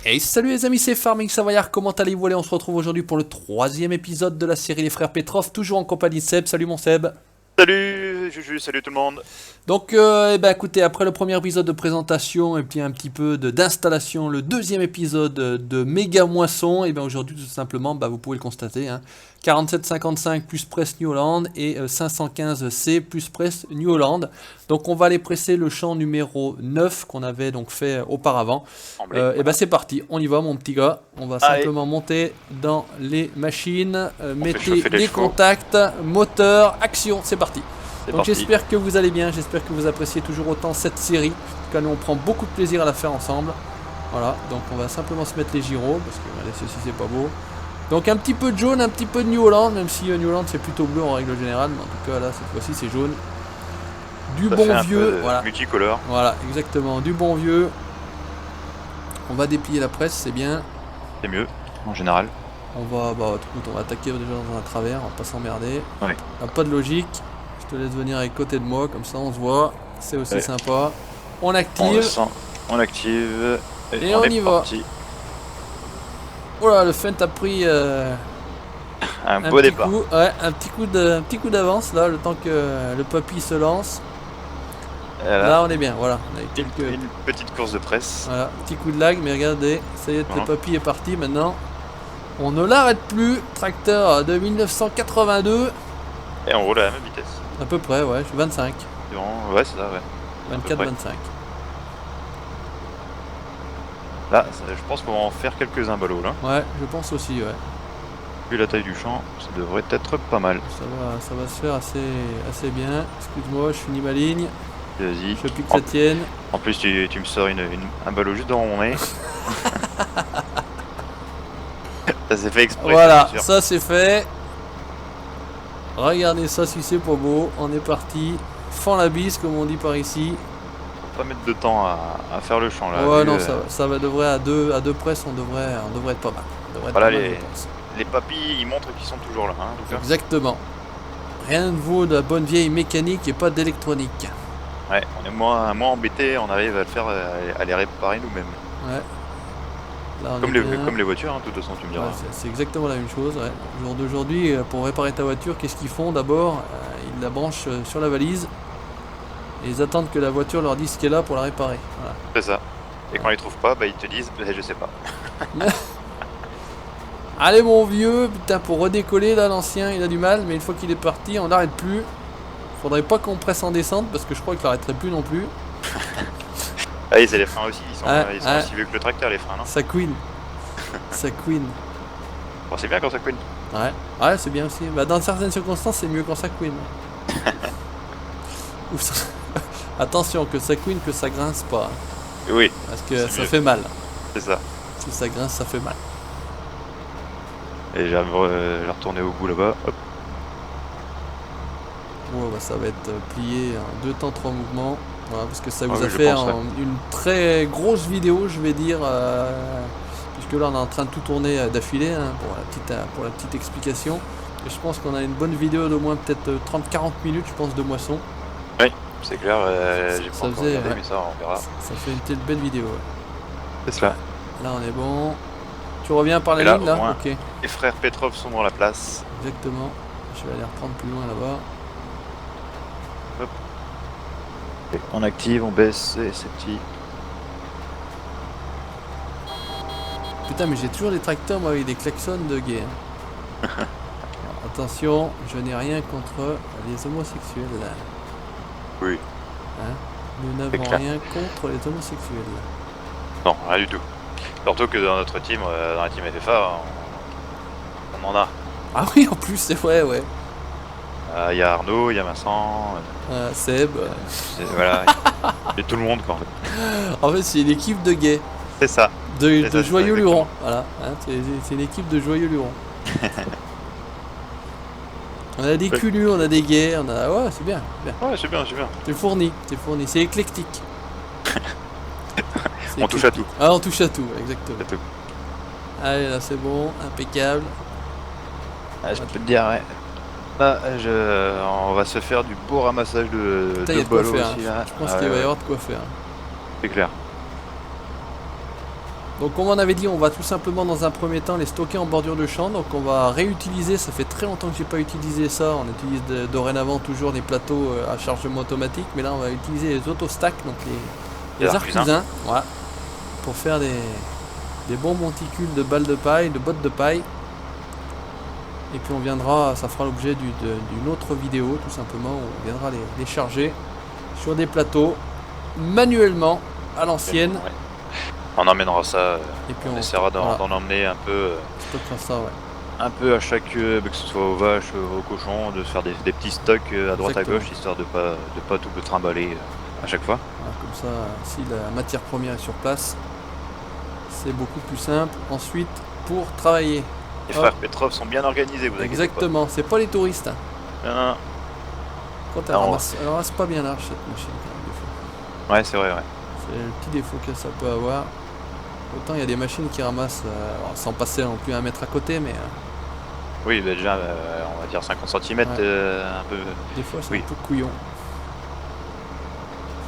Hey, salut les amis, c'est Farming Savoyard, comment allez-vous? Allez, on se retrouve aujourd'hui pour le troisième épisode de la série Les Frères Petrov, toujours en compagnie de Seb. Salut mon Seb. Salut Juju, salut tout le monde. Donc, eh ben, écoutez, après le premier épisode de présentation et puis un petit peu d'installation, le deuxième épisode de méga moisson, et bien aujourd'hui, tout simplement, bah, vous pouvez le constater, hein, 47,55 plus presse New Holland et 515C plus presse New Holland. Donc, on va aller presser le champ numéro 9 qu'on avait donc fait auparavant. Et ben, c'est parti, on y va, mon petit gars. On va Allez. simplement monter dans les machines, mettez chauffer les les chevaux. contacts, moteur, action, c'est parti. C'est Donc parti. j'espère que vous allez bien, j'espère que vous appréciez toujours autant cette série. En tout cas, nous on prend beaucoup de plaisir à la faire ensemble. Voilà, donc on va simplement se mettre les gyros, parce que allez, ceci c'est pas beau. Donc un petit peu de jaune, un petit peu de New Holland, même si New Holland c'est plutôt bleu en règle générale, mais en tout cas là cette fois-ci c'est jaune. Du Ça bon fait un vieux, peu voilà. multicolore. Voilà, exactement, du bon vieux. On va déplier la presse, c'est bien. C'est mieux, en général. On va, bah, écoute, on va attaquer déjà dans un travers, on va pas s'emmerder. Ouais. Ah, pas de logique. Je te laisse venir avec côté de moi, comme ça on se voit. C'est aussi Ouais. sympa. On On le active. sent, on active. Et on est y va. parti. Voilà, le feint a pris Un un beau petit départ. coup, ouais, un petit coup d'avance là, le temps que le papy se lance. Et Là on est bien, voilà. On a eu une, quelques, une petite course de presse. voilà, petit coup de lag, mais regardez, ça y est, le Voilà. papy est parti maintenant. On ne l'arrête plus. Tracteur de 1982, Et on roule à la même vitesse. à peu près, ouais, je suis 25, C'est vraiment- Ouais, c'est ça, ouais. 24, près. 25. Là, je pense qu'on va en faire quelques-uns ballots là. Ouais, je pense aussi, ouais. Vu la taille du champ, ça devrait être pas mal. Ça va se faire assez bien. Excuse-moi, je finis ma ligne. Vas-y. Je pique la tienne. En plus, tu me sors un ballot juste dans mon nez. Ça s'est fait exprès. Voilà, c'est sûr. ça c'est fait. Regardez ça si c'est pas beau. On est parti. Fend la bise comme on dit par ici. Faut pas mettre de temps à faire le champ là. Ouais, Vu, non, ça va devrait à deux presses, on devrait être pas mal. On devrait être Voilà, pas mal, les- je pense. Les papilles, ils montrent qu'ils sont toujours là, hein, en tout cas. Exactement. Rien ne vaut de la bonne vieille mécanique et pas d'électronique. Ouais, on est moins embêtés, on arrive à le faire, à les réparer nous-mêmes. Ouais. Là, on Comme est les, bien. comme les voitures, hein, de toute façon, tu me diras. Ouais, c'est exactement la même chose. Ouais. Au jour d'aujourd'hui, pour réparer ta voiture, qu'est-ce qu'ils font d'abord? Ils la branchent sur la valise et ils attendent que la voiture leur dise ce qu'elle a pour la réparer. Voilà. C'est ça. Et quand ils trouvent pas, bah, ils te disent, je sais pas. Allez mon vieux, putain, pour redécoller là, l'ancien il a du mal, mais une fois qu'il est parti, on n'arrête plus. Faudrait pas qu'on presse en descente parce que je crois qu'il l'arrêterait plus non plus. Ah, et c'est les freins aussi, ils sont Ouais. aussi vieux que le tracteur, les freins, non? Ça queen. Ça queen. Bon, c'est bien quand ça queen. Ouais, ouais, c'est bien aussi. Bah, dans certaines circonstances, c'est mieux quand ça queen. Ou ça- Attention, que ça queen, que ça grince pas. Oui, Parce que C'est ça mieux. fait mal. c'est ça. Si ça grince, ça fait mal. Et j'arrive à retourner au bout là-bas. Hop. Ouais, bah, ça va être plié en 2 temps 3 mouvements. Voilà, parce que ça vous oui, a je fait pense, une très grosse vidéo, je vais dire. Puisque là, on est en train de tout tourner d'affilée hein, pour la petite explication. Et je pense qu'on a une bonne vidéo d'au moins peut-être 30-40 minutes, je pense, de moisson. C'est clair, j'ai Ça pas encore faisait, regardé, ouais. mais ça, on verra. Ça fait une telle belle vidéo. Ouais. C'est cela. Là, on est bon. Tu reviens par la Et là, ligne, au là? moins. Ok, Les frères Petrov sont dans la place. exactement. Je vais aller reprendre plus loin là-bas. On active, on baisse, et c'est petit. Putain, mais j'ai toujours des tracteurs, moi, avec des klaxons de guerre. Alors, attention, je n'ai rien contre les homosexuels. Oui. Hein, nous C'est n'avons clair. rien contre les homosexuels. Non, rien du tout. Surtout que dans notre team, dans la team FFA, on en a. Ah oui, en plus, c'est vrai, ouais. Il y a Arnaud, il y a Vincent, Seb. voilà, et tout le monde quoi. En fait. En fait, c'est une équipe de gays. C'est ça. De C'est ça, joyeux c'est lurons. Voilà, hein, c'est une équipe de joyeux lurons. On a des Ouais. culus, on a des gays, on a. Ouais, c'est bien, bien. Ouais, c'est bien, c'est bien. C'est fourni, c'est éclectique. C'est On touche à éclectique. Ah, on touche à tout, exactement. C'est tout. Allez, là, c'est bon, impeccable. Je peux te dire, ouais. Là, on va se faire du beau ramassage Putain, y a de de quoi ballots faire. aussi Hein. là. Je pense qu'il va y avoir de quoi faire. C'est clair. Donc comme on avait dit, on va tout simplement dans un premier temps les stocker en bordure de champ. Donc on va réutiliser, ça fait très longtemps que j'ai pas utilisé ça. On utilise dorénavant toujours des plateaux à chargement automatique. Mais là on va utiliser les autostacks, donc les arcusins. Voilà, pour faire des bons monticules de balles de paille, de bottes de paille. Et puis on viendra, ça fera l'objet d'une autre vidéo tout simplement, où on viendra les charger sur des plateaux manuellement à l'ancienne. Ouais. On emmènera ça, Et puis on essaiera d'en emmener un peu, ça, ouais. un peu à chaque, que ce soit aux vaches, aux cochons, de se faire des petits stocks à droite Exactement. à gauche, histoire de pas tout trimballer à chaque fois. Voilà, comme ça, si la matière première est sur place, c'est beaucoup plus simple. Ensuite, pour travailler. Les frères Petrov sont bien organisés, vous inquiétez Exactement, c'est pas les touristes. pas. Non. Quand elle ramasse pas bien large cette machine quand même, des fois. Ouais, c'est vrai, ouais. C'est le petit défaut que ça peut avoir. Autant il y a des machines qui ramassent, sans passer non plus un mètre à côté, mais Oui, bah déjà, on va dire 50 cm, Ouais. un peu... des fois c'est Oui. un peu couillon.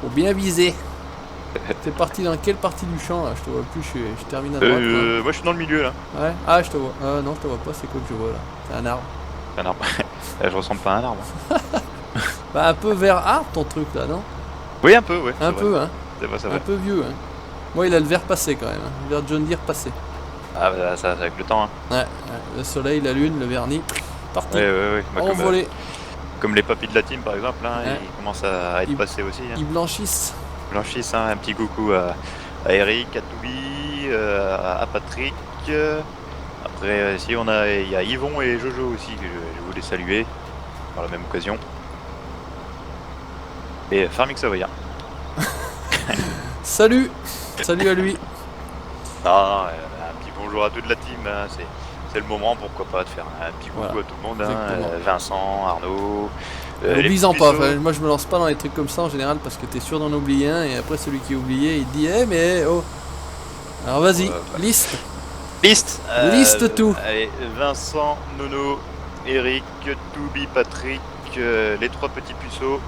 Faut bien viser. T'es parti dans quelle partie du champ là? Je te vois plus, je termine à droite. moi je suis dans le milieu là. Ouais. Ah, je te vois. Non, je te vois pas, c'est quoi que je vois là? C'est un arbre. Un arbre. Je ressemble pas à un arbre. Bah un peu vert arbre ton truc là, non? Oui, un peu, ouais. Un peu, vrai. hein. C'est vrai, c'est Un vrai. peu vieux, hein. Moi il a le vert passé quand même, hein. Le vert John Deere passé. Ah, bah, ça, avec le temps, hein. Ouais, le soleil, la lune, le vernis, parti. Ouais. Bah, Envolé. comme les papis de la team par exemple, hein, Ouais. ils commencent à être passés aussi. Hein. Ils blanchissent. Blanchissent, hein, un petit coucou à Eric, à Toubi, à Patrick. Après, ici, il y a Yvon et Jojo aussi que je voulais saluer par la même occasion. Et Farmix Savoyard. Salut. Salut à lui. Non, un petit bonjour à toute la team. Hein, c'est le moment, pourquoi pas, de faire un petit coucou Voilà. à tout le monde. Hein, Exactement. Vincent, Arnaud. N'oubliez-en pas, Puceaux. moi je me lance pas dans les trucs comme ça en général parce que t'es sûr d'en oublier un et après celui qui est oublié il te dit mais oh. Alors vas-y, liste. Liste. Liste tout. Allez, Vincent, Nono, Eric, Toubi, Patrick, les trois petits puceaux,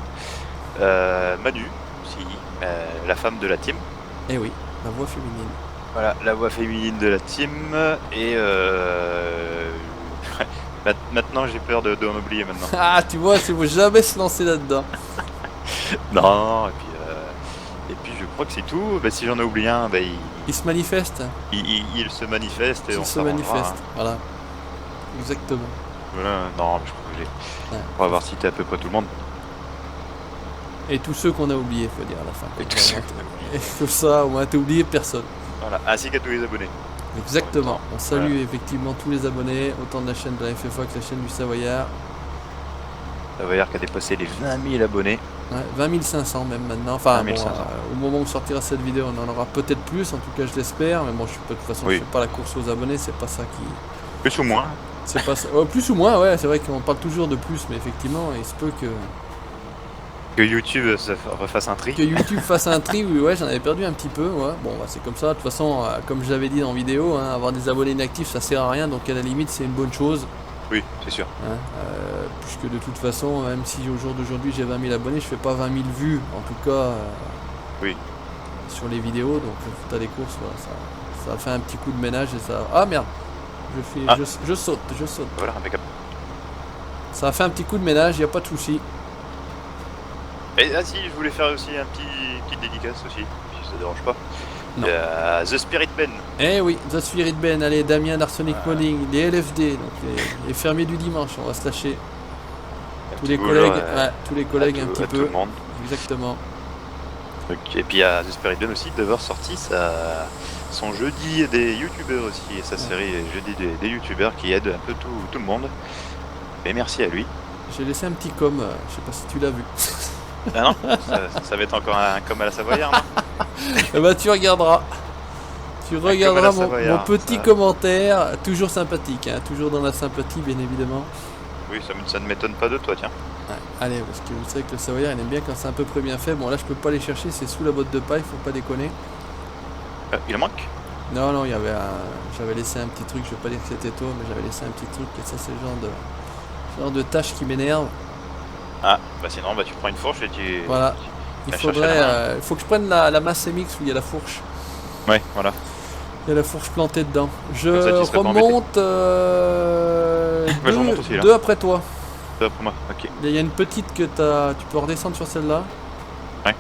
Manu aussi, la femme de la team. Eh oui, la voix féminine. Voilà, la voix féminine de la team. Et maintenant j'ai peur d'en oublier maintenant. Ah tu vois, il faut jamais se lancer là-dedans. Non, et puis je crois que c'est tout. Bah, si j'en ai oublié un, bah, Il se manifeste. il se manifeste et on Il se s'arrangera, manifeste. hein. Voilà. Exactement. Voilà, non, mais je crois que j'ai. Ouais. On va avoir cité à peu près tout le monde. Et tous ceux qu'on a oubliés, faut dire à la fin. Et tous ceux qu'on a Et tout ça, au moins t'as oublié personne. Voilà, ainsi qu'à tous les abonnés. Exactement. On salue Voilà. effectivement tous les abonnés, autant de la chaîne de la FFA que la chaîne du Savoyard. Savoyard qui a dépassé les 20 000 abonnés. Ouais, 20 500 même maintenant. Enfin, 20 500. au moment où sortira cette vidéo, on en aura peut-être plus. En tout cas, je l'espère. Mais bon, je suis pas, de toute façon, Oui. je fais pas la course aux abonnés. C'est pas ça qui. Plus ou moins. C'est pas ça. Plus ou moins, ouais. C'est vrai qu'on parle toujours de plus, mais effectivement, il se peut Que YouTube se refasse un tri. que YouTube fasse un tri. Oui, ouais, j'en avais perdu un petit peu. Ouais. Bon, bah, c'est comme ça. De toute façon, comme je l'avais dit dans vidéo, hein, avoir des abonnés inactifs, ça sert à rien. Donc à la limite, c'est une bonne chose. Oui, c'est sûr. Hein, puisque de toute façon, même si au jour d'aujourd'hui j'ai 20 000 abonnés, je fais pas 20 000 vues, en tout cas Oui. sur les vidéos, donc t'as des courses, voilà, ça fait un petit coup de ménage et ça... Ah merde, je saute. Voilà, impeccable. Ça a fait un petit coup de ménage, y a pas de souci. Et si, je voulais faire aussi un petite dédicace aussi, si ça dérange pas. Non. The Spirit Ben. Eh oui, The Spirit Ben, allez, Damien d'Arsenic Modding, les LFD, donc les fermiers du dimanche, on va se lâcher. Tous les collègues, tous les collègues un petit à tout peu. le monde. Exactement. Donc, et puis à The Spirit Ben aussi d'avoir sorti son jeudi des youtubeurs aussi, et sa série jeudi des youtubeurs qui aide un peu tout le monde. Et merci à lui. J'ai laissé un petit com, je sais pas si tu l'as vu. Ah non, ça va être encore un comme à la Savoyard, non? Eh bah tu regarderas. Tu regarderas mon petit ça. commentaire, toujours sympathique, hein, toujours dans la sympathie bien évidemment. Oui, ça ne m'étonne pas de toi, tiens. Ouais, allez, parce que vous savez que le Savoyard il aime bien quand c'est à peu près bien fait. Bon là je peux pas les chercher, c'est sous la botte de paille, faut pas déconner. Il en manque? Non, il y avait j'avais laissé un petit truc, je vais pas dire que c'était toi, mais j'avais laissé un petit truc et ça c'est le genre de tâche qui m'énerve. Ah, bah sinon, bah tu prends une fourche et tu... Voilà. Il la cherches à faudrait, la main. faut que je prenne la masse MX où il y a la fourche. Ouais, voilà. Il y a la fourche plantée dedans. Je Comme ça, tu serais pas remonte Moi, je remonte aussi, là. deux après toi. Ça, pour moi, ok. Il y a une petite que tu peux redescendre sur celle-là. Ouais.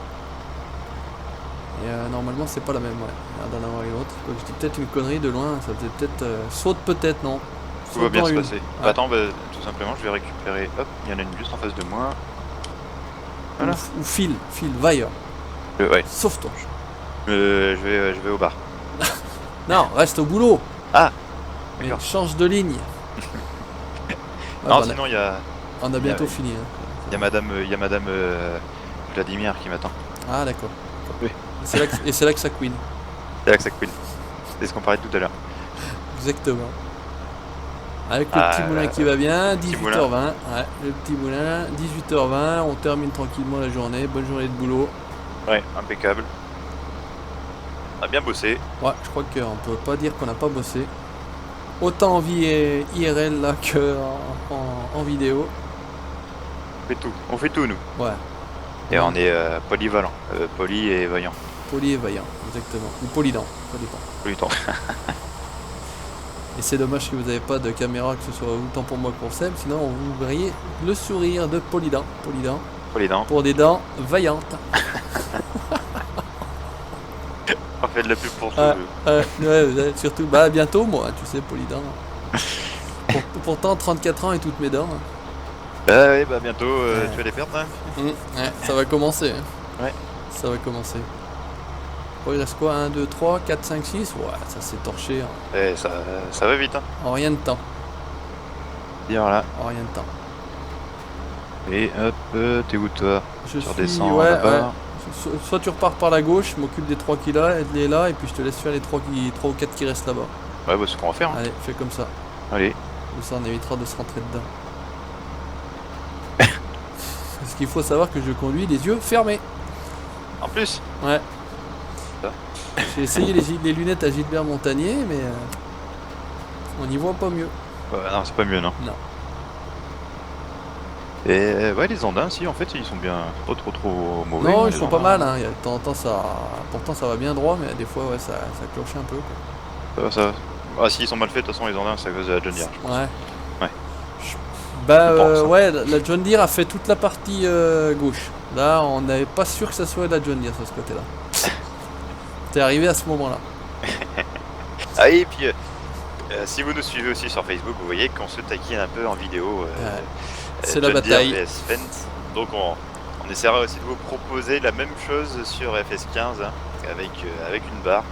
Et normalement c'est pas la même, ouais. D'un avant et l'autre. Je dis peut-être une connerie de loin, ça faisait peut-être... saute peut-être, non. Tout va bien se passer. Ouais. Bah, attends, bah, tout simplement, je vais récupérer. Hop, il y en a une juste en face de moi. Voilà. Ou file, vaille. Ouais. Sauve-toi. Je vais au bar. Non, reste au boulot. Ah, Mais d'accord. change de ligne. Non, sinon, il y a on a bientôt fini. Hein. madame Vladimir qui m'attend. Ah d'accord. Oui. Et c'est là que ça queen. C'est là que ça queen. C'est ce qu'on parlait tout à l'heure. Exactement. Avec le petit moulin qui va bien, 18h20. moulin. Ouais, le petit moulin, 18h20, on termine tranquillement la journée. Bonne journée de boulot. Ouais, impeccable. On a bien bossé. Ouais, je crois qu'on peut pas dire qu'on n'a pas bossé. Autant en vie et IRL là que en vidéo. On fait tout nous. Ouais. Et on est polyvalent, poli et vaillant. Poli et vaillant, exactement. Ou polydent, ça dépend. Tout le temps. Et c'est dommage que vous n'avez pas de caméra, que ce soit autant pour moi que pour Seb, sinon vous verriez le sourire de Polydent. Polydent. Pour des dents vaillantes. On fait de la pub pour tout. Ouais, surtout, bah bientôt moi, tu sais, Polydent. Pourtant 34 ans et toutes mes dents. Ouais, bah bientôt tu vas les perdre. Hein. Ouais, ça va commencer. Ouais. Ça va commencer. Oh, il reste quoi? 1, 2, 3, 4, 5, 6. Ouais, ça s'est torché Et ça va vite. Hein. en rien de temps. Dire là. En rien de temps. Et hop, t'es où toi? Je Tu suis, redescends ouais, là-bas. Soit tu repars par la gauche, je m'occupe des 3 qui là, et là, et puis je te laisse faire les 3 ou 4 qui restent là-bas. Ouais, bah c'est ce qu'on va faire. Hein. Allez, fais comme ça. Allez. Comme ça, on évitera de se rentrer dedans. Parce qu'il faut savoir que je conduis les yeux fermés. En plus. Ouais. Ça. J'ai essayé les lunettes à Gilbert Montagnier, mais on n'y voit pas mieux. Non, c'est pas mieux, non. Non. Et ouais, les Andins, si, en fait, ils sont bien pas trop mauvais. Non, hein, ils les sont pas Andins. mal, hein. Il y a de temps en temps, pourtant ça va bien droit, mais des fois, ouais, ça cloche un peu. Quoi. Ça va. Ah, s'ils sont mal faits, de toute façon, les Andins, c'est à cause de la John Deere. Ouais. Ouais. Bah Je pense, hein. ouais, la John Deere a fait toute la partie gauche. Là, on n'avait pas sûr que ça soit la John Deere sur ce côté-là. T'es arrivé à ce moment-là. Ah, et puis, si vous nous suivez aussi sur Facebook, vous voyez qu'on se taquine un peu en vidéo. C'est la John Deere bataille. vs Fendt. Donc, on essaiera aussi de vous proposer la même chose sur FS15 hein, avec une barre.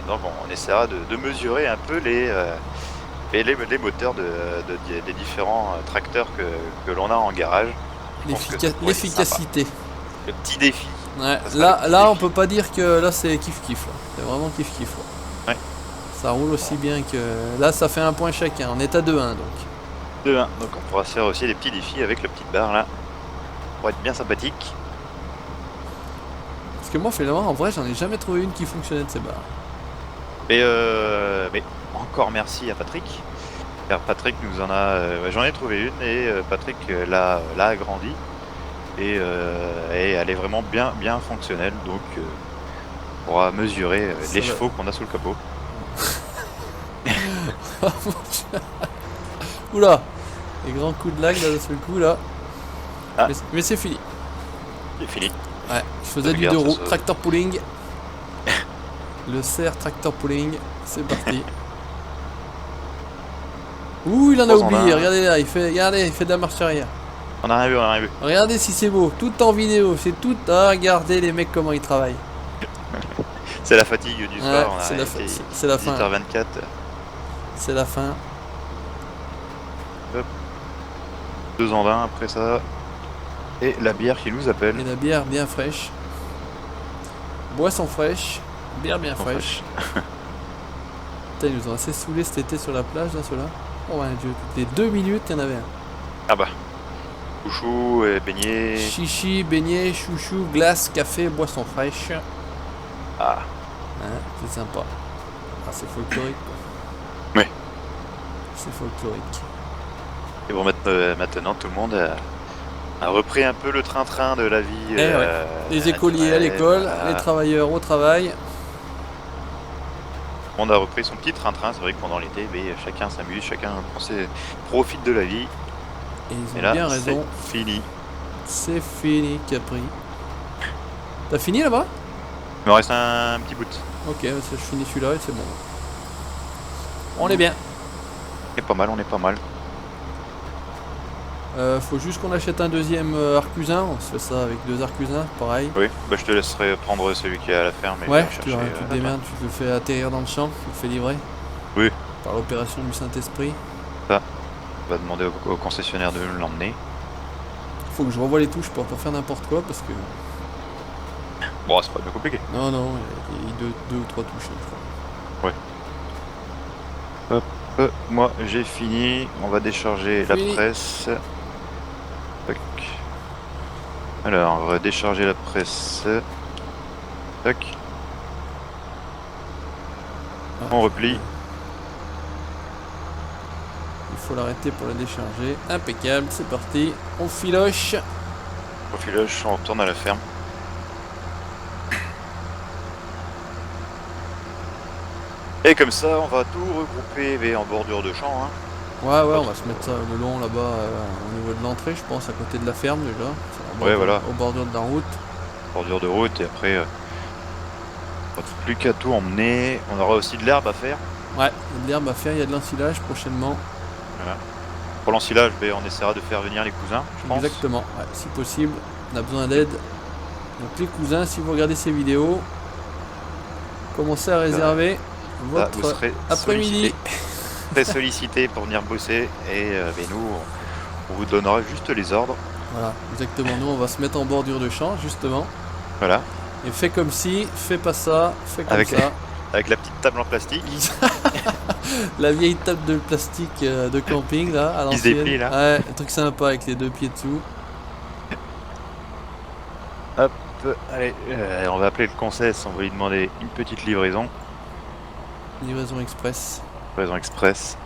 Donc, on essaiera de mesurer un peu les moteurs des différents tracteurs que l'on a en garage. Je pense que ça pourrait être L'efficacité. sympa. Le petit défi. Ouais. Ça sera le petit Là, on défi. peut pas dire que là c'est kiff-kiff. Là. C'est vraiment kiff-kiff. Là. Ouais. Ça roule aussi bien que. Là, ça fait un point chacun. On est à 2-1 donc. 2-1. Donc on pourra se faire aussi des petits défis avec la petite barre là. Pour être bien sympathique. Parce que moi, finalement, en vrai, j'en ai jamais trouvé une qui fonctionnait de ces barres. Mais encore merci à Patrick. Car Patrick nous en a. J'en ai trouvé une et Patrick l'a agrandie. Et elle est vraiment bien fonctionnelle. Donc on pourra mesurer les chevaux qu'on a sous le capot. Oula, les grands coups de lag là de ce coup là. Ah. Mais c'est fini. C'est fini. Ouais, je faisais du Regarde, 2 roues, ça se- tractor pulling. Le CR tractor pulling, c'est parti. Ouh, il en a Trois en oublié, un. regardez là, il fait de la marche arrière. On a rien vu. Regardez si c'est beau, tout en vidéo, c'est tout. Ah, regardez les mecs comment ils travaillent. C'est la fatigue du Ouais, soir. On a c'est la été fin, c'est la fin. 18h24. C'est la fin. 2 en 20 après ça. Et la bière qui nous appelle. Et la bière bien fraîche. Boisson fraîche. Bière bien fraîche. Putain, ils nous ont assez saoulés cet été sur la plage là, ceux-là. Oh mon dieu, toutes les 2 minutes, il y en avait un. Ah bah. Chouchou, beignet. Chichi, beignet, chouchou, glace, café, boisson fraîche. Ah. Hein, c'est sympa. Ah, c'est folklorique quoi. Ouais. C'est folklorique. Et bon, maintenant, tout le monde a repris un peu le train-train de la vie. Ouais. Les écoliers à l'école, voilà. les travailleurs au travail. On a repris son petit train-train, c'est vrai que pendant l'été, chacun s'amuse, chacun profite de la vie. Et ils Et ont là, bien c'est raison. fini. C'est fini, Capri. T'as fini là-bas? Il me reste un petit bout. Ok, je finis celui-là et c'est bon. On est bien. On est pas mal, on est pas mal. Faut juste qu'on achète un deuxième arcusin. On se fait ça avec 2 arcusins, pareil. Oui, je te laisserai prendre celui qui est à la ferme et Ouais, chercher. tu te démerdes, tu te le fais atterrir dans le champ, tu le fais livrer. Oui. Par l'opération du Saint-Esprit. On va demander au concessionnaire de me l'emmener. Faut que je revoie les touches pour pas faire n'importe quoi parce que. Bon, c'est pas bien compliqué. Non, il y a 2 ou 3 touches, je crois. Moi j'ai fini, on va décharger la presse. Tac. Alors, on va décharger la presse. Tac. On replie. Il faut l'arrêter pour la décharger. Impeccable, c'est parti. On filoche. Au filoche, on retourne à la ferme. Et comme ça, on va tout regrouper en bordure de champ. Hein. Ouais, on va se mettre ça le long là-bas au niveau de l'entrée, je pense, à côté de la ferme déjà. Ouais, voilà. Au bordure de la route. Bordure de route, et après, on n'a plus qu'à tout emmener. On aura aussi de l'herbe à faire. Ouais, il y a de l'herbe à faire, il y a de l'ensilage prochainement. Voilà. Pour l'ensilage, on essaiera de faire venir les cousins, je pense. Exactement, ouais, si possible, on a besoin d'aide. Donc les cousins, si vous regardez ces vidéos, commencez à réserver votre après-midi. Très sollicité pour venir bosser et nous on vous donnera juste les ordres. Voilà, exactement, nous on va se mettre en bordure de champ justement. Voilà. Et fais comme si, fais pas ça, fais comme ça. Avec la petite table en plastique. La vieille table de plastique de camping là, à l'ancienne. Qui se déplie là. Ouais, un truc sympa avec les 2 pieds dessous. Hop, allez, on va appeler le concess, on va lui demander une petite livraison. Livraison express. Livraison express.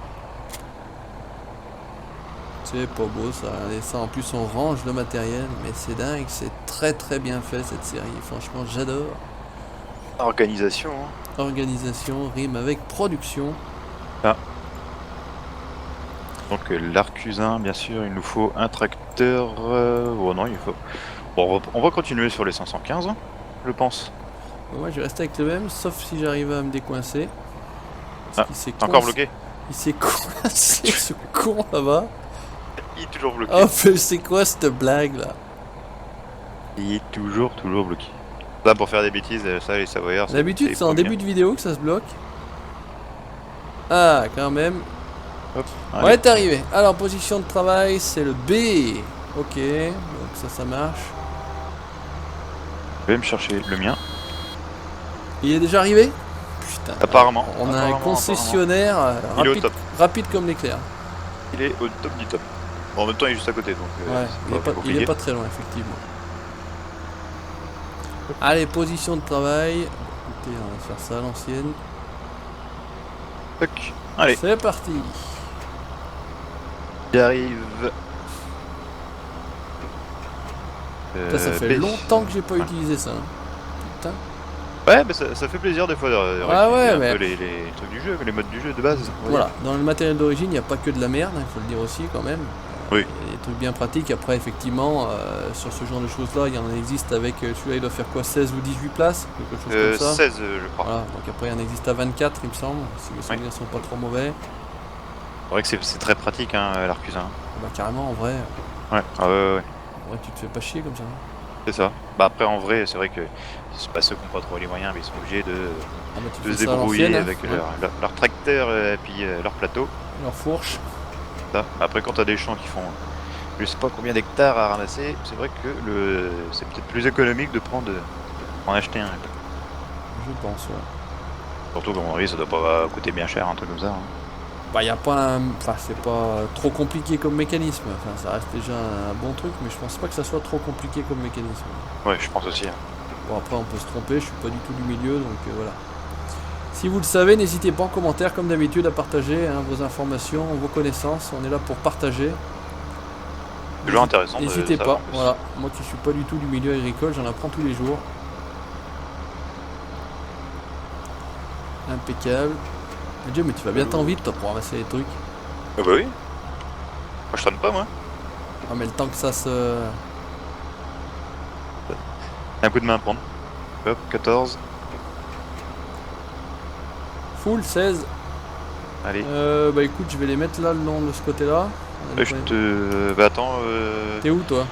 C'est pas beau ça, et ça en plus on range le matériel, mais c'est dingue, c'est très bien fait cette série, franchement j'adore. Organisation. Hein. Organisation rime avec production. Ah. Donc l'arcusin, bien sûr, il nous faut un tracteur. Oh non, il faut. Bon, on va continuer sur les 515, hein, je pense. Moi je vais rester avec le même, sauf si j'arrive à me décoincer. Ah, encore bloqué. Il s'est coincé ce con là-bas. Il est toujours bloqué. Oh, c'est quoi cette blague là? Il est toujours bloqué. Là, pour faire des bêtises, ça, les Savoyards. D'habitude, c'est en début de vidéo que ça se bloque. Ah, quand même. Hop, ouais, t'es arrivé. Alors, position de travail, c'est le B. Ok, donc ça marche. Je vais me chercher le mien. Il est déjà arrivé? Putain. Apparemment. On a un concessionnaire rapide comme l'éclair. Il est au top du top. Bon, en même temps, il est juste à côté, donc ouais, il est pas très loin, effectivement. Allez, position de travail. Écoutez, on va faire ça à l'ancienne. Allez. C'est parti. J'arrive. Ça fait longtemps que j'ai pas utilisé ça. Putain. Ouais, mais ça fait plaisir des fois de mais... un peu les trucs du jeu, les modes du jeu de base. Voilà, dans le matériel d'origine, il n'y a pas que de la merde, il faut le dire aussi quand même. Oui. Il y a des trucs bien pratiques. Après, effectivement, sur ce genre de choses-là, il y en existe avec celui-là, il doit faire quoi, 16 ou 18 places, quelque chose comme ça. 16, je crois. Voilà, donc après, il y en existe à 24, il me semble, si mes souvenirs sont pas trop mauvais. C'est vrai que c'est très pratique, hein, l'arcusin. Bah, carrément, en vrai. Ouais, ouais. En vrai, tu te fais pas chier comme ça. C'est ça. Bah, après, en vrai, c'est vrai que c'est pas ceux qui n'ont pas trop les moyens, mais ils sont obligés de se débrouiller avec leur tracteur et puis leur plateau. Leur fourche. Ça. Après, quand tu as des champs qui font je sais pas combien d'hectares à ramasser, c'est vrai que c'est peut-être plus économique de en acheter un. Je pense, ouais. Surtout qu'à mon avis, ça doit pas coûter bien cher, un truc comme ça. Hein. Bah, y a pas enfin, c'est pas trop compliqué comme mécanisme. Enfin, ça reste déjà un bon truc, mais je pense pas que ça soit trop compliqué comme mécanisme. Ouais, je pense aussi. Hein. Bon, après, on peut se tromper, je suis pas du tout du milieu, donc voilà. Si vous le savez, n'hésitez pas en commentaire, comme d'habitude, à partager vos informations, vos connaissances. On est là pour partager. C'est toujours intéressant. N'hésitez pas, voilà. Moi qui suis pas du tout du milieu agricole, j'en apprends tous les jours. Impeccable. Mais Dieu, mais tu vas bien tant vite toi pour ramasser les trucs. Ah bah oui. Moi je traîne pas moi. Ah mais le temps que ça se... Un coup de main à prendre. Hop, 14. Full 16. Allez. Bah écoute, je vais les mettre là le long de ce côté-là. Je te... Bah attends, T'es où toi?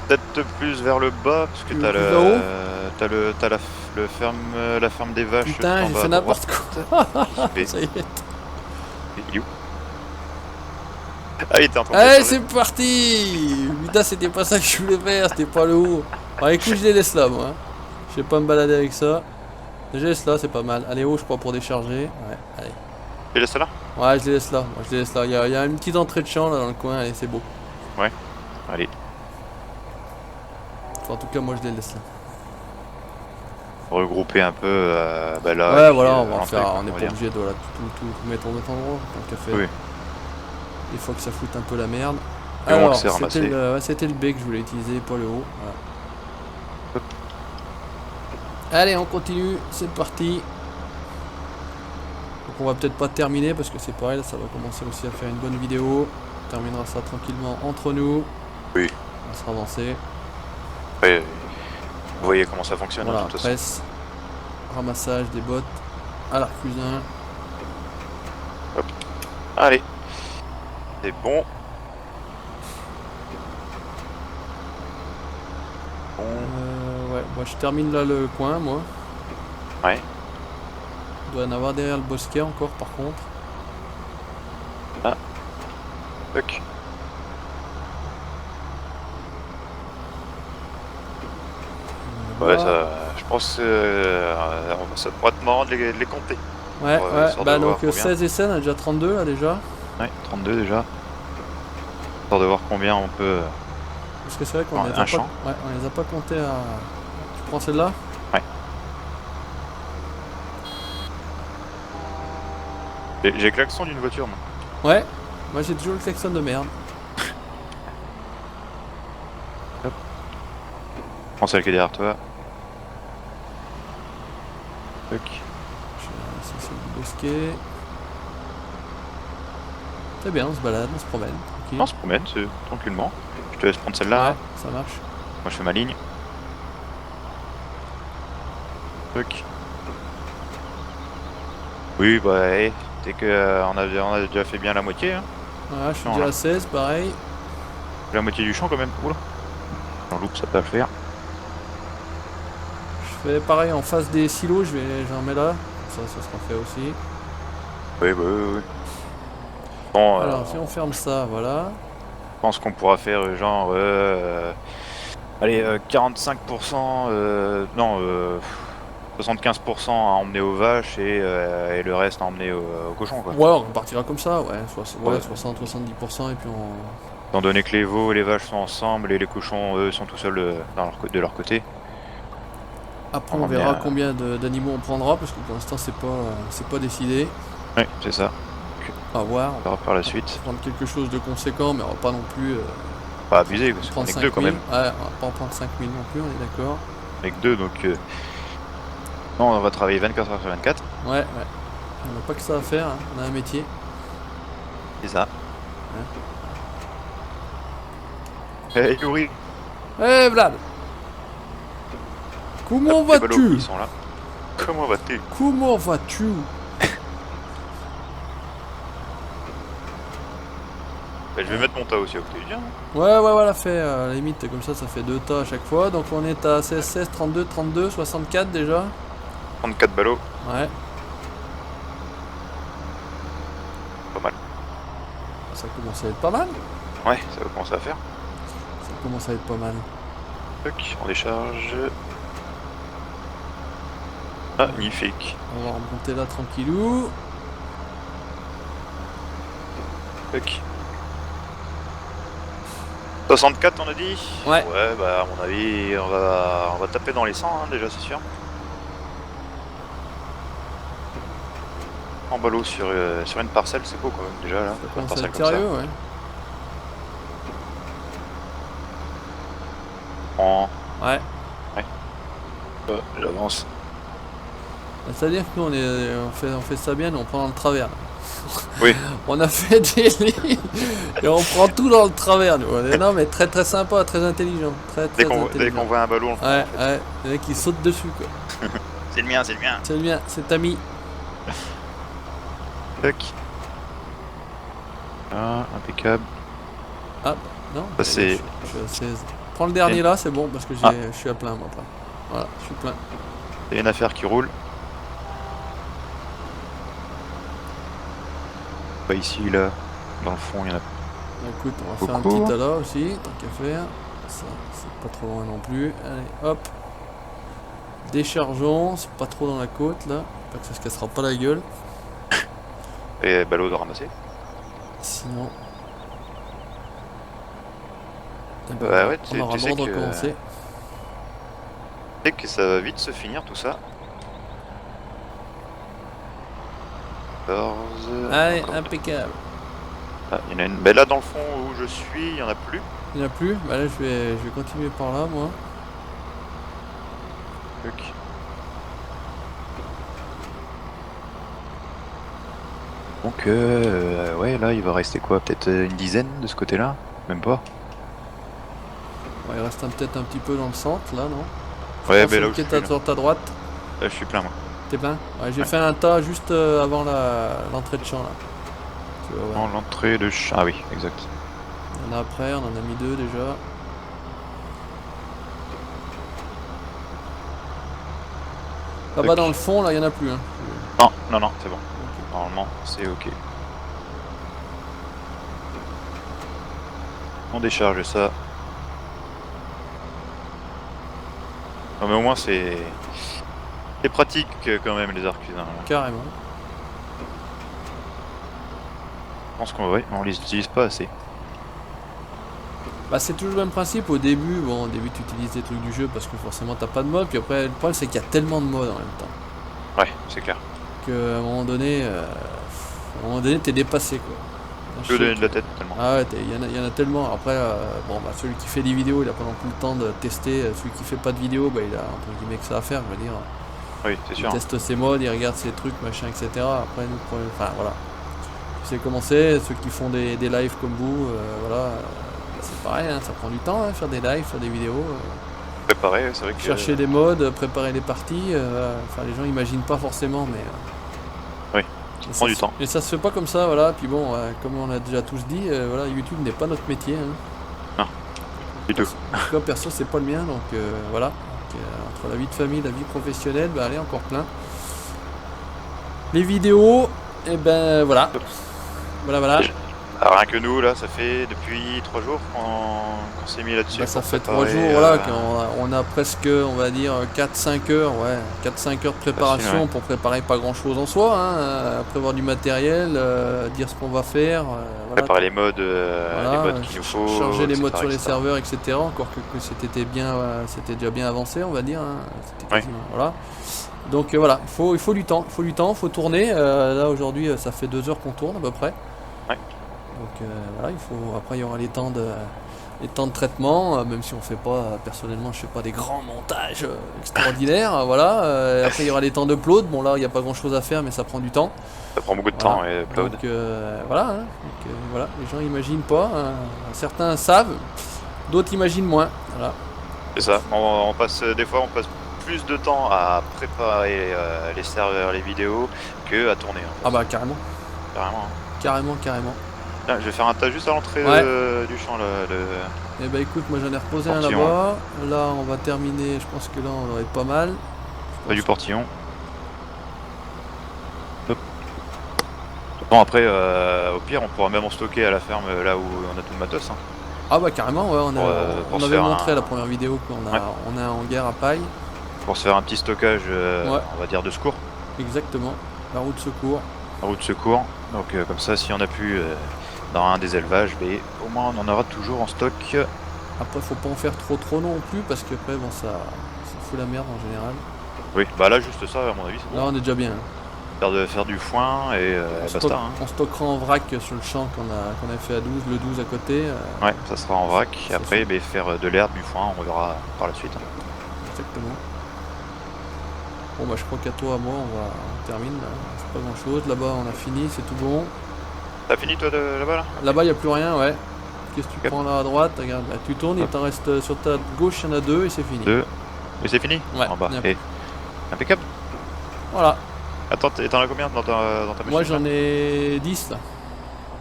peut-être plus vers le bas, parce que Tu veux t'as plus là-haut? la ferme des vaches. Putain, en j'ai bas fait à n'importe quoi. droite. Ça y est. Il est où? Ah, il était en train de Allez, décharger. c'est parti. Putain, c'était pas ça que je voulais faire, c'était pas le haut. Bon, écoute, je les laisse là, moi. Je vais pas me balader avec ça. Je les laisse là, c'est pas mal. Allez, haut, je crois, pour décharger. Ouais, allez. Tu laisses ça là? Ouais, je les laisse là. Moi, je les laisse là. Il y a une petite entrée de champ là dans le coin. Allez, c'est beau. Ouais. Allez. Enfin, en tout cas, moi, je les laisse là. Regrouper un peu bah là. Ouais, et puis, voilà, on va l'entrée, faire. quoi, On n'est va pas dire. obligé de voilà, tout mettre au même endroit. Tant qu'à faire. Oui. Il faut que ça foute un peu la merde. Et on Alors, le sait ramasser. c'était le B que je voulais utiliser, pas le haut. Voilà. Allez, on continue, c'est parti. Donc on va peut-être pas terminer parce que c'est pareil, là, ça va commencer aussi à faire une bonne vidéo. On terminera ça tranquillement entre nous. Oui. On va se ravancer. Après, vous voyez comment ça fonctionne, Voilà, hein, de toute façon. presse, ramassage des bottes à l'arcusin. Allez. C'est bon. Bon. Ouais, moi je termine là le coin, moi. Ouais. Il doit y en avoir derrière le bosquet encore, par contre. Toc. Ouais, ça, je pense que ça pourrait être marrant de les compter. Ouais, Ouais, ouais, histoire bah de voir donc combien. 16 et 16, on a déjà 32 là déjà. Ouais, 32 déjà. Histoire de voir combien on peut. Parce que c'est vrai qu'on Un les a pas, champ. ouais, on les a pas comptés à... Tu prends celle-là? J'ai le klaxon d'une voiture, moi. Ouais, moi j'ai toujours le klaxon de merde. Prends celle qui est derrière toi. Toc. Ça c'est le bosquet. C'est bien, on se balade, on se promène, tranquille. On se promène tranquillement. Je te laisse prendre celle-là. Ouais, ça marche. Moi je fais ma ligne. Toc. Oui, bah, dès que on a déjà fait bien la moitié. Hein. Ouais, je suis Non, déjà là. à 16, pareil. La moitié du champ quand même. Oula. J'en loupe, ça peut le faire. Je fais pareil en face des silos, j'en mets là. Ça sera fait aussi. Oui, bah, oui. Bon, Alors, si on ferme ça, voilà. je pense qu'on pourra faire genre. Allez, 45%. Non, 75% à emmener aux vaches et le reste à emmener aux cochons, quoi. Ouais, on partira comme ça, ouais. Ouais. 60-70% et puis on... Étant donné que les veaux et les vaches sont ensemble et les cochons, eux, sont tout seuls de leur côté. Après, On on verra revient à- combien d'animaux on prendra, parce que pour l'instant, c'est pas décidé. Oui, c'est ça. À voir. On verra par la suite. On va prendre quelque chose de conséquent, mais on va pas non plus Pas abuser, parce qu'on prendre est que 5 deux quand 000. même. Ouais, on va pas en prendre 5 000 non plus, on est d'accord. On est que deux, donc. Non, on va travailler 24 heures sur 24. Ouais, ouais. On n'a pas que ça à faire, hein. On a un métier. C'est ça. Hey, Yuri. Eh Vlad! Comment Les ballots, vas-tu? ils sont là. Comment vas-tu? Comment vas-tu? Bah, je vais mettre mon tas aussi à côté du tien. Ouais, voilà, fait, à la limite, comme ça fait 2 tas à chaque fois. Donc on est à 16, 16, 32, 32, 64 déjà. 34 ballots, Ouais, pas mal. ça commence à être pas mal. Ouais, ça va commencer à faire. Ça commence à être pas mal. Toc, on décharge. Ah, magnifique. On va remonter là tranquillou. Toc. 64 on a dit? Ouais. Ouais, bah à mon avis, on va taper dans les 100 hein, déjà, c'est sûr. En ballot sur une parcelle, c'est beau quand même déjà là. Ça Une commence à parcelle être comme ça. sérieux, ouais. En... Ouais. J'avance. C'est-à-dire que nous on fait ça bien, on prend dans le travers. Oui. On a fait des lits et on prend tout dans le travers. Nous. Non mais très très sympa, très intelligent. Dès qu'on voit un ballon, on le prend, ouais, en fait. ouais, le mec il saute dessus quoi. C'est le mien, c'est le mien. C'est le mien, c'est Tami. Tac. Ah, impeccable. Ah non, Ça, c'est... je suis à 16. Prends le dernier là, c'est bon parce que je suis à plein moi après. Voilà, je suis plein. C'est une affaire qui roule. Pas ici, là. Dans le fond, il y en a... Écoute, on va faire un petit tas là aussi, tant qu'à faire. Ça, c'est pas trop loin non plus. Allez, hop. Déchargeons, c'est pas trop dans la côte là. Pas que ça se cassera pas la gueule. Et ballot de ramasser. Sinon. Eh Ben, ben, ouais, on aura le droit de recommencer. Tu sais que ça va vite se finir tout ça. 14. Allez, encore. impeccable. Ah, il y en a une. Ben là, dans le fond où je suis, il y en a plus. Il n'y en a plus. Bah là, je vais continuer par là, moi. Truc. Donc, ouais, là, il va rester quoi? Peut-être une dizaine de ce côté-là? Même pas? Ouais, il reste peut-être un petit peu dans le centre, là, non? Ouais, ben là où je qui suis, est sur ta droite. là, je suis plein, moi. T'es plein? Ouais, j'ai Ouais. fait un tas juste avant l'entrée de champ, là. Tu vois, ouais. Dans l'entrée de... Ah oui, exact. Il y en a après, on en a mis 2 déjà. Là-bas dans le fond, là, il n'y en a plus. Hein. Non, non, non, c'est bon. Okay. Normalement, c'est ok. On décharge ça. Non, mais au moins, c'est pratique quand même, les arcs. Carrément. Je pense qu'on les utilise pas assez. Bah, c'est toujours le même principe. Au début, au début, tu utilises des trucs du jeu parce que forcément, t'as pas de mode. Puis après, le problème, c'est qu'il y a tellement de modes en même temps. Ouais, c'est clair. Qu'à un moment donné, t'es dépassé, quoi. Je peux donner de la tête tellement. Ah ouais, il y en a tellement. Après, celui qui fait des vidéos, il a pas non plus le temps de tester. Celui qui fait pas de vidéo, bah, il a entre guillemets que ça à faire, je veux dire. Oui, c'est sûr. Il teste ses modes, il regarde ses trucs, machin, etc. Après, enfin voilà. Tu sais comment c'est, ceux qui font des lives comme vous, voilà. C'est pareil, hein, ça prend du temps, hein, faire des lives, faire des vidéos. Préparer, c'est vrai que... Chercher des modes, préparer les parties. Enfin, les gens imaginent pas forcément, mais... oui, ça prend du temps. Et ça se fait pas comme ça, voilà. Puis bon, comme on a déjà tous dit, voilà, YouTube n'est pas notre métier. Hein. Non, du tout. En tout cas, perso, c'est pas le mien, donc voilà. Donc, entre la vie de famille, la vie professionnelle, bah allez, encore plein. Les vidéos, et ben voilà. Voilà. Alors, rien que nous, là, ça fait depuis 3 jours qu'on s'est mis là-dessus. Bah, ça fait 3 jours, voilà, qu'on a presque, on va dire, 4-5 heures, 4-5 heures de préparation facile, ouais. pour préparer pas grand-chose en soi, hein, prévoir du matériel, dire ce qu'on va faire, voilà, préparer les modes qu'il nous faut, charger les etc., modes sur les etc. serveurs, etc. Encore que c'était déjà bien avancé, on va dire, hein, c'était quasiment, voilà. Donc voilà, il faut du temps, il faut tourner. Là aujourd'hui, ça fait 2 heures qu'on tourne à peu près. Ouais. Donc voilà, après il y aura les temps de traitement, même si on fait pas, personnellement je fais pas des grands montages extraordinaires, voilà. Après il y aura les temps d'upload, bon là il n'y a pas grand chose à faire mais ça prend du temps. Ça prend beaucoup de Voilà. temps et upload. Donc voilà, hein. Donc, voilà, les gens imaginent pas, hein. Certains savent, d'autres imaginent moins, voilà. C'est ça, des fois on passe plus de temps à préparer les serveurs, les vidéos, que à tourner. Hein. Ah bah carrément, Carrément. carrément. Là, je vais faire un tas juste à l'entrée du champ là. Eh bah écoute, moi j'en ai reposé un Portillon. là-bas, là on va terminer, je pense que là on va être pas mal. Pas du portillon. Hop. Bon après, au pire on pourra même en stocker à la ferme là où on a tout le matos. Hein. Ah bah carrément, ouais, Pour on se avait faire montré la première vidéo qu'on a, on a un hangar à paille. Pour se faire un petit stockage, on va dire de secours. Exactement, la roue de secours. La roue de secours. Donc comme ça, si on a pu dans un des élevages, mais au moins on en aura toujours en stock. Après faut pas en faire trop non plus parce que après bon ça fout la merde en général. Oui, bah là juste ça à mon avis c'est Là bon. on est déjà bien. Faire du foin et basta. Hein. On stockera en vrac sur le champ qu'on a fait à 12, le 12 à côté. Ouais, ça sera en vrac. Ça Après, faire de l'herbe, du foin, on verra par la suite. Exactement. Bon bah je crois qu'à toi, à moi, on termine. C'est pas grand chose. Là-bas on a fini, c'est tout bon. T'as fini toi de là-bas là? Là-bas il n'y a plus rien, ouais. Qu'est-ce que tu Yep. prends là à droite? Regarde, là, tu tournes, il t'en reste sur ta gauche, il y en a 2 et c'est fini. 2. Et c'est fini? Ouais, En bas. yep. Et... Impeccable. Voilà. Attends, t'en as combien dans ta machine? Moi j'en ai 10 là.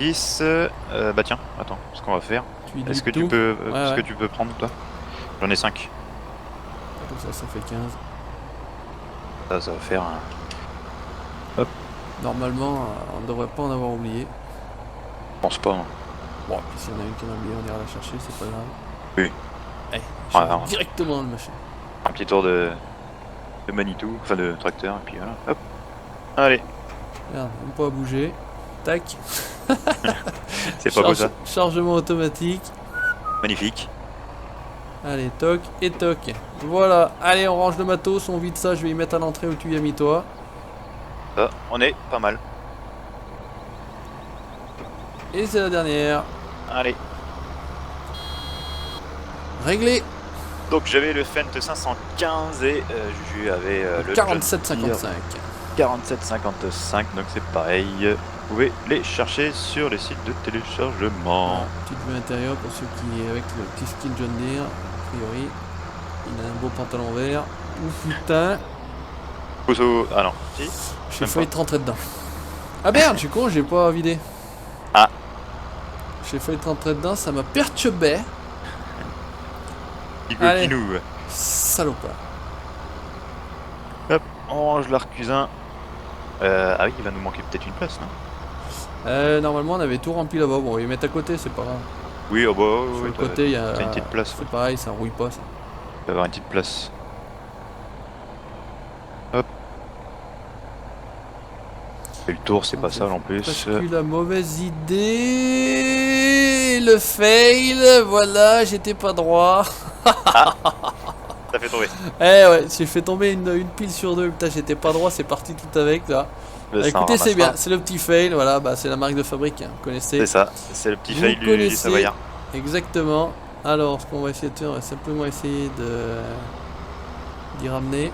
10. Bah tiens, attends, ce qu'on va faire. Tu Est-ce que tout. tu peux, Ouais, ouais. que tu peux prendre toi? J'en ai 5. Comme ça fait 15. Ça va faire un... Normalement, on ne devrait pas en avoir oublié. Je pense pas. Hein. Bon, puis s'il y en a une qui en a oublié, on ira la chercher, c'est pas grave. Oui. Allez, Ouais, directement dans le machin. Un petit tour de Manitou, enfin de tracteur, et puis voilà. Hop. Allez, Regarde, même pas à bouger. Tac. c'est pas beau ça. Chargement automatique. Magnifique. Allez, toc et toc. Voilà. Allez, on range le matos, on vide ça, je vais y mettre à l'entrée où tu y as mis toi. Ça, on est pas mal. Et c'est la dernière. Allez. Réglé. Donc j'avais le Fent 515 et Juju avait le 47,55. 47,55, donc c'est pareil. Vous pouvez les chercher sur les sites de téléchargement. Petite vue intérieure pour ceux qui avec le petit skin John Deere. A priori, il a un beau pantalon vert. Ouh putain. Pousseau. Ah non, si. J'ai Même failli te rentrer dedans. Ah merde, je suis con, j'ai pas vidé. Ah. J'ai failli te rentrer dedans, ça m'a perturbé. Petit Allez. coquinou. Salopard. Hop, on range l'arcusin. Ah oui, il va nous manquer peut-être une place, non? Normalement, on avait tout rempli là-bas. Bon, on va y mettre à côté, c'est pas grave. Oui, oh bah, Sur ouais, le côté, il y a. t'as une petite place. C'est pareil, ça rouille pas ça. Il va avoir une petite place. Hop. Et le tour, c'est pas sale en plus. Parce que la mauvaise idée. Le fail, voilà, j'étais pas droit. Ça fait tomber. Eh ouais, j'ai fait tomber une pile sur 2. Putain, j'étais pas droit, c'est parti tout avec là. Ça Écoutez, en c'est bien, ramassera. c'est le petit fail, voilà, bah, c'est la marque de fabrique, hein, vous connaissez. C'est ça, c'est le petit Vous fail du connaissez. Savoyard. Exactement. Alors, ce qu'on va essayer de faire, on va simplement essayer d'y ramener.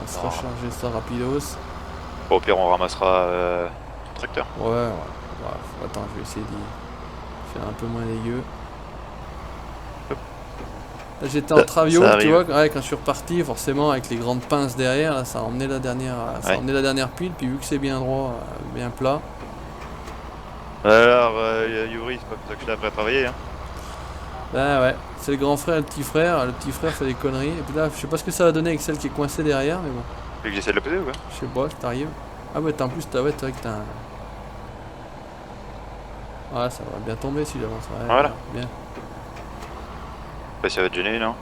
On va se Non. recharger ça rapidos. Bon, au pire, on ramassera le tracteur. Ouais. Attends, je vais essayer d'y faire un peu moins dégueu. Là, j'étais en travio, ça tu vois, arrive. ouais, quand je suis reparti, forcément, avec les grandes pinces derrière, là, ça a emmené la dernière, Ouais. pile, puis vu que c'est bien droit, bien plat. Alors, Yuri, c'est pas comme ça que je t'ai appris à travailler. Hein. Bah ouais, c'est le grand frère et le petit frère fait des conneries, et puis là, je sais pas ce que ça va donner avec celle qui est coincée derrière, mais bon, Tu veux que j'essaie de le peser ou quoi? je sais pas, si t'arrives. Ah ouais, en plus, c'est vrai que t'as un... Ah, ça va bien tomber si j'avance, ouais, Voilà. bien. Bah, ça va te gêner, non?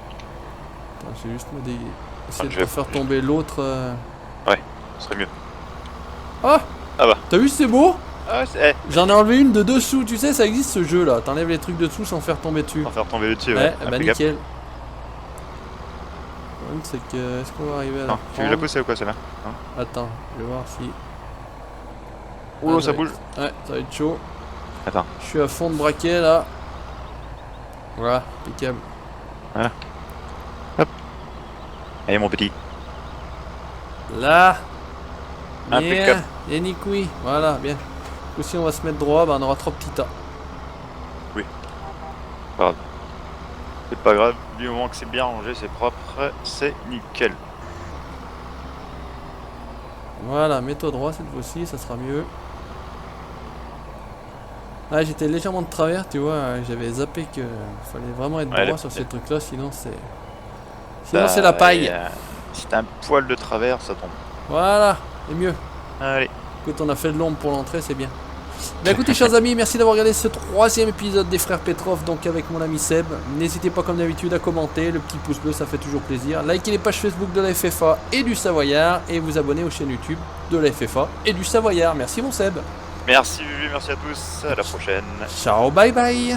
Attends, j'ai juste me essayer de je pas vais- faire tomber l'autre... Ce serait mieux. Ah, Ah bah. t'as vu, c'est beau? Ah, c'est... J'en ai enlevé une de dessous, tu sais, ça existe ce jeu là, t'enlèves les trucs dessous sans faire tomber dessus. Sans faire tomber le dessus, Ouais, ouais. bah Impeccable. nickel. Le problème c'est que, est-ce qu'on va arriver à la Non, tu veux la prendre? pousser ou quoi, celle-là? Attends, je vais voir si... Oh, Ah, ça va bouge. être- Ouais, ça va être chaud. Attends. Je suis à fond de braquet là. Voilà, impeccable. Allez, mon petit. Là. Impeccable. Bien, et nicoui. Voilà, bien. Si on va se mettre droit, bah on aura 3 petits tas. C'est pas grave, du moment que c'est bien rangé, c'est propre, c'est nickel. Voilà, mets-toi droit cette fois-ci, ça sera mieux. Ah, j'étais légèrement de travers, tu vois, j'avais zappé que fallait vraiment être Ouais, droit le- sur ces trucs-là, sinon c'est... Sinon c'est la paille. Si t'as un poil de travers, ça tombe. Voilà, et mieux. Allez. Écoute, on a fait de l'ombre pour l'entrée, c'est bien. Bien écoutez, chers amis, merci d'avoir regardé ce 3e épisode des Frères Petrov, donc avec mon ami Seb. N'hésitez pas comme d'habitude à commenter, le petit pouce bleu, ça fait toujours plaisir. Likez les pages Facebook de la FFA et du Savoyard, et vous abonnez aux chaînes YouTube de la FFA et du Savoyard. Merci mon Seb. Merci Juju, merci à tous, à la prochaine. Ciao, bye bye.